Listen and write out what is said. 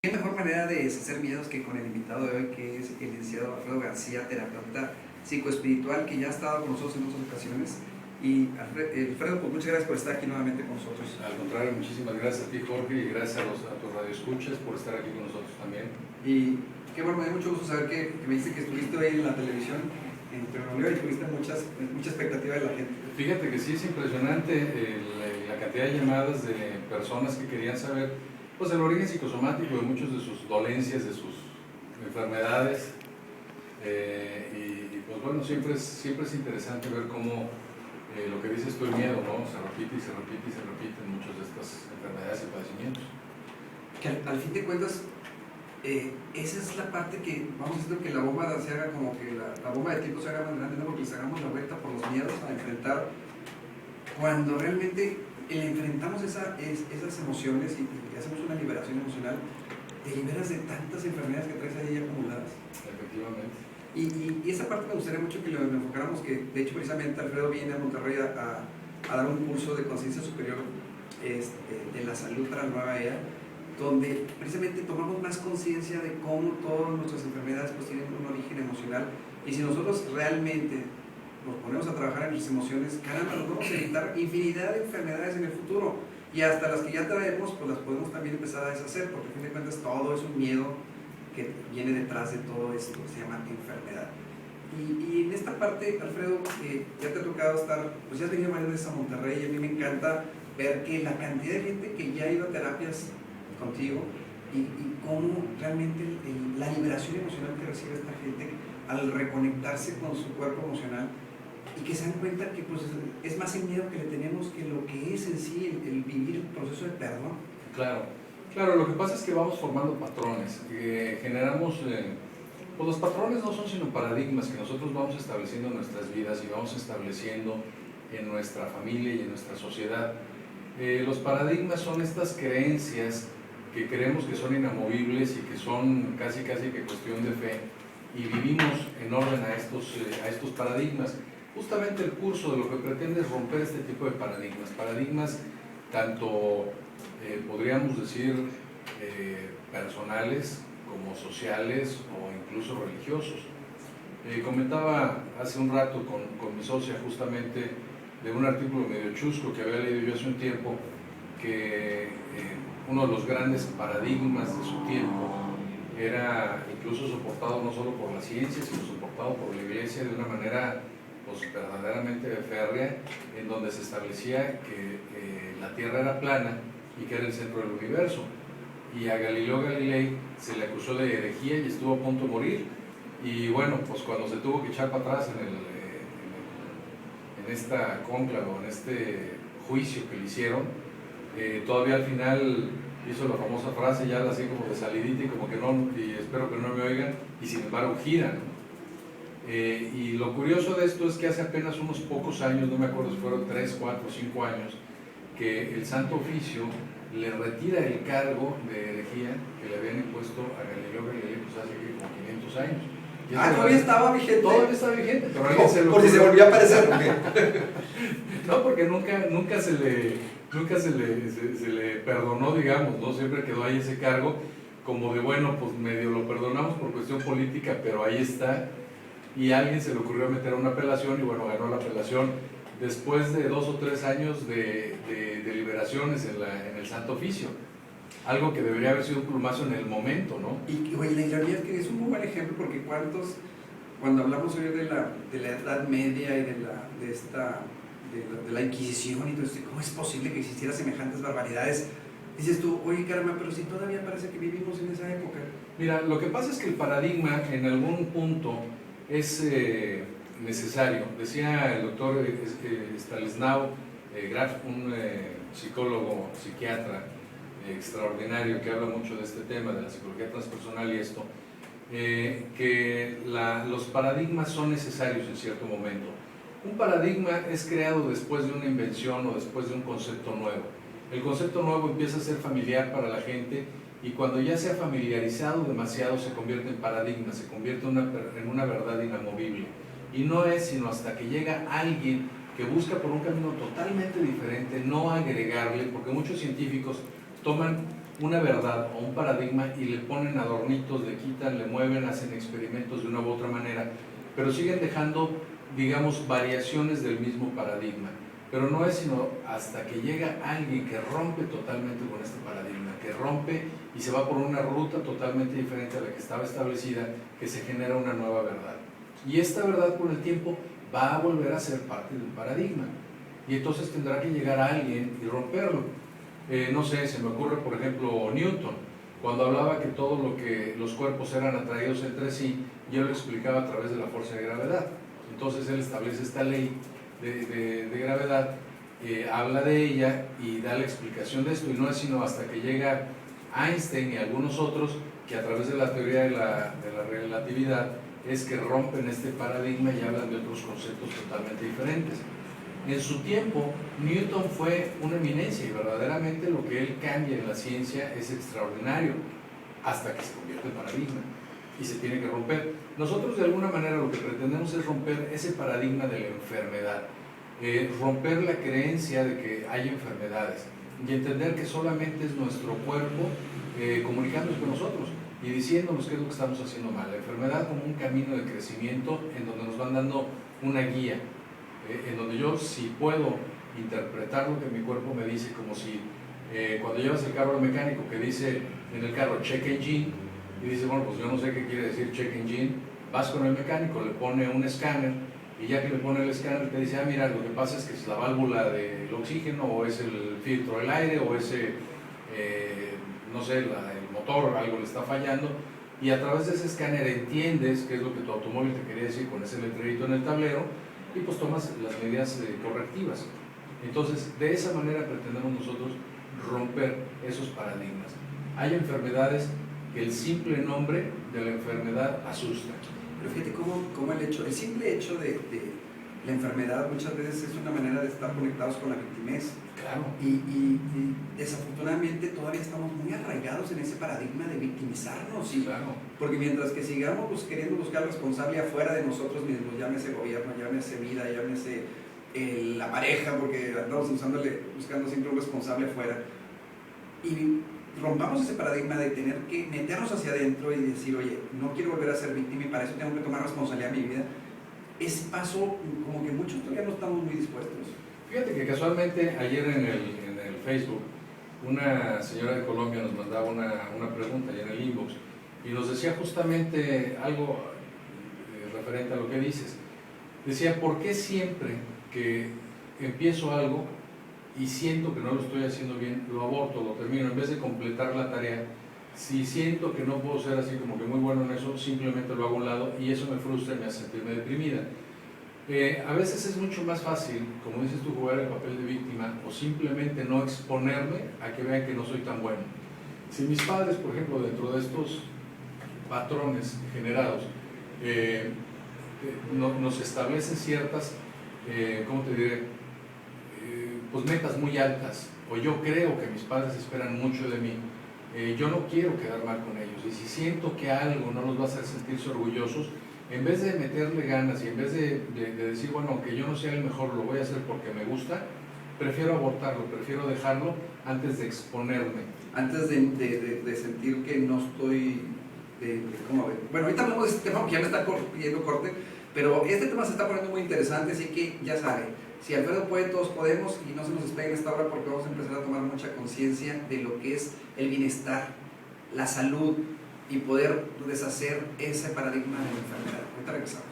qué mejor manera de deshacer miedos que con el invitado de hoy, que es el licenciado Alfredo García, terapeuta psicoespiritual, que ya ha estado con nosotros en otras ocasiones. Y Alfredo, pues muchas gracias por estar aquí nuevamente con nosotros. Al contrario, muchísimas gracias a ti, Jorge, y gracias a tus radioescuchas por estar aquí con nosotros también. Y qué bueno, me da mucho gusto saber que me dice que estuviste hoy en la televisión en Nuevo y tuviste mucha expectativa de la gente. Fíjate que sí, es impresionante la cantidad de llamadas de personas que querían saber pues el origen psicosomático de muchas de sus dolencias, de sus enfermedades, y pues bueno, siempre es interesante ver cómo lo que dices tú, el miedo, ¿no? Se repite y se repite y se repite en muchas de estas enfermedades y padecimientos. Que al fin de cuentas, esa es la parte que vamos haciendo que la bomba se haga como que la bomba de tiempo se haga más grande, ¿no? Porque les hagamos la vuelta por los miedos a enfrentar, cuando realmente enfrentamos esas emociones y hacemos una liberación emocional, te liberas de tantas enfermedades que traes ahí acumuladas. Efectivamente. Y esa parte me gustaría mucho que lo enfocáramos, que de hecho precisamente Alfredo viene a Monterrey a dar un curso de conciencia superior de la salud para la nueva era, donde precisamente tomamos más conciencia de cómo todas nuestras enfermedades pues tienen un origen emocional, y si nosotros realmente nos ponemos a trabajar en nuestras emociones, caramba, nos vamos a evitar infinidad de enfermedades en el futuro, y hasta las que ya traemos pues las podemos también empezar a deshacer, porque a fin de cuentas todo es un miedo que viene detrás de todo esto, se llama enfermedad. Y en esta parte, Alfredo, ya te ha tocado estar, pues ya has venido varias veces a Monterrey, y a mí me encanta ver que la cantidad de gente que ya ha ido a terapias contigo y cómo realmente la liberación emocional que recibe esta gente al reconectarse con su cuerpo emocional, y que se dan cuenta que pues, es más el miedo que le tenemos que lo que es en sí el vivir el proceso de perdón. Claro, lo que pasa es que vamos formando patrones, generamos, pues los patrones no son sino paradigmas que nosotros vamos estableciendo en nuestras vidas y vamos estableciendo en nuestra familia y en nuestra sociedad. Los paradigmas son estas creencias que creemos que son inamovibles y que son casi que cuestión de fe, y vivimos en orden a estos paradigmas. Justamente el curso de lo que pretende es romper este tipo de paradigmas tanto podríamos decir personales como sociales o incluso religiosos. Comentaba hace un rato con mi socia justamente de un artículo medio chusco que había leído yo hace un tiempo, que uno de los grandes paradigmas de su tiempo era incluso soportado no solo por la ciencia, sino soportado por la iglesia de una manera pues verdaderamente férrea, en donde se establecía que la Tierra era plana y que era el centro del universo. Y a Galileo Galilei se le acusó de herejía y estuvo a punto de morir. Y bueno, pues cuando se tuvo que echar para atrás en esta cónclave, en este juicio que le hicieron, todavía al final hizo la famosa frase, ya así como de salidita y como que no, y espero que no me oigan, y sin embargo giran. Y lo curioso de esto es que hace apenas unos pocos años, no me acuerdo si fueron 3, 4, 5 años, que el Santo Oficio le retira el cargo de herejía que le habían impuesto a Galileo Galilei pues hace como 500 años. Todavía estaba vigente. Todavía está vigente, pero alguien se lo por si se volvió a aparecer. No, porque nunca se le perdonó, digamos, ¿no? Siempre quedó ahí ese cargo como de, bueno, pues medio lo perdonamos por cuestión política, pero ahí está. Y a alguien se le ocurrió meter una apelación y bueno, ganó la apelación después de 2 o 3 años de deliberaciones en el Santo Oficio. Algo que debería haber sido un plumazo en el momento, ¿no? Y oye, la ironía es que es un muy buen ejemplo, porque cuando hablamos hoy de la Edad Media y de la Inquisición y todo esto, ¿cómo es posible que existieran semejantes barbaridades? Dices tú, oye caramba, pero si todavía parece que vivimos en esa época. Mira, lo que pasa es que el paradigma en algún punto es necesario. Decía el doctor Stanislaw Graf, un psicólogo, psiquiatra extraordinario que habla mucho de este tema, de la psicología transpersonal y esto, que los paradigmas son necesarios en cierto momento. Un paradigma es creado después de una invención o después de un concepto nuevo. El concepto nuevo empieza a ser familiar para la gente, y cuando ya se ha familiarizado demasiado se convierte en paradigma, se convierte en una verdad inamovible. Y no es sino hasta que llega alguien que busca por un camino totalmente diferente, no agregarle, porque muchos científicos toman una verdad o un paradigma y le ponen adornitos, le quitan, le mueven, hacen experimentos de una u otra manera, pero siguen dejando, digamos, variaciones del mismo paradigma. Pero no es sino hasta que llega alguien que rompe totalmente con este paradigma, que rompe y se va por una ruta totalmente diferente a la que estaba establecida, que se genera una nueva verdad. Y esta verdad con el tiempo va a volver a ser parte del paradigma. Y entonces tendrá que llegar a alguien y romperlo. No sé, se me ocurre por ejemplo Newton, cuando hablaba que todo lo que los cuerpos eran atraídos entre sí, yo lo explicaba a través de la fuerza de gravedad. Entonces él establece esta ley de gravedad, habla de ella y da la explicación de esto, y no es sino hasta que llega Einstein y algunos otros que a través de la teoría de la relatividad es que rompen este paradigma y hablan de otros conceptos totalmente diferentes. En su tiempo, Newton fue una eminencia y verdaderamente lo que él cambia en la ciencia es extraordinario, hasta que se convierte en paradigma y se tiene que romper. Nosotros de alguna manera lo que pretendemos es romper ese paradigma de la enfermedad, romper la creencia de que hay enfermedades y entender que solamente es nuestro cuerpo comunicándose con nosotros y diciéndonos qué es lo que estamos haciendo mal. La enfermedad como un camino de crecimiento en donde nos van dando una guía, en donde yo sí puedo interpretar lo que mi cuerpo me dice, como si cuando llevas el carro al mecánico que dice en el carro check engine, y dice, bueno, pues yo no sé qué quiere decir check engine, vas con el mecánico, le pone un escáner, y ya que le pone el escáner te dice, ah, mira, lo que pasa es que es la válvula del oxígeno, o es el filtro del aire, o es, no sé, el motor, algo le está fallando, y a través de ese escáner entiendes qué es lo que tu automóvil te quería decir con ese letrerito en el tablero, y pues tomas las medidas correctivas. Entonces, de esa manera pretendemos nosotros romper esos paradigmas. Hay enfermedades que el simple nombre de la enfermedad asusta. Pero fíjate cómo el simple hecho de la enfermedad muchas veces es una manera de estar conectados con la victimez. Claro. Y desafortunadamente todavía estamos muy arraigados en ese paradigma de victimizarnos. Claro. Porque mientras que sigamos queriendo buscar al responsable afuera de nosotros mismos, llámese gobierno, llámese vida, llámese la pareja, porque andamos buscando siempre un responsable afuera, y rompamos ese paradigma de tener que meternos hacia adentro y decir, oye, no quiero volver a ser víctima y para eso tengo que tomar responsabilidad de mi vida, ese paso como que muchos todavía no estamos muy dispuestos. Fíjate que casualmente ayer en el Facebook una señora de Colombia nos mandaba una pregunta ahí en el inbox y nos decía justamente algo referente a lo que dices. Decía, ¿por qué siempre que empiezo algo y siento que no lo estoy haciendo bien, lo aborto, lo termino, en vez de completar la tarea? Si siento que no puedo ser así como que muy bueno en eso, simplemente lo hago a un lado y eso me frustra y me hace sentirme deprimida. A veces es mucho más fácil, como dices tú, jugar el papel de víctima o simplemente no exponerme a que vean que no soy tan bueno. Si mis padres, por ejemplo, dentro de estos patrones generados, nos establecen ciertas, ¿cómo te diré? Pues metas muy altas, o yo creo que mis padres esperan mucho de mí, yo no quiero quedar mal con ellos, y si siento que algo no los va a hacer sentirse orgullosos, en vez de meterle ganas y en vez de decir, bueno, aunque yo no sea el mejor, lo voy a hacer porque me gusta, prefiero abortarlo, prefiero dejarlo antes de exponerme. Antes de sentir que no estoy... ¿cómo ven? Bueno, ahorita hablamos de este tema porque ya me está pidiendo corte, pero este tema se está poniendo muy interesante, así que ya saben, si Alfredo puede, todos podemos, y no se nos despegue en esta hora porque vamos a empezar a tomar mucha conciencia de lo que es el bienestar, la salud y poder deshacer ese paradigma de la enfermedad. Ahorita regresamos.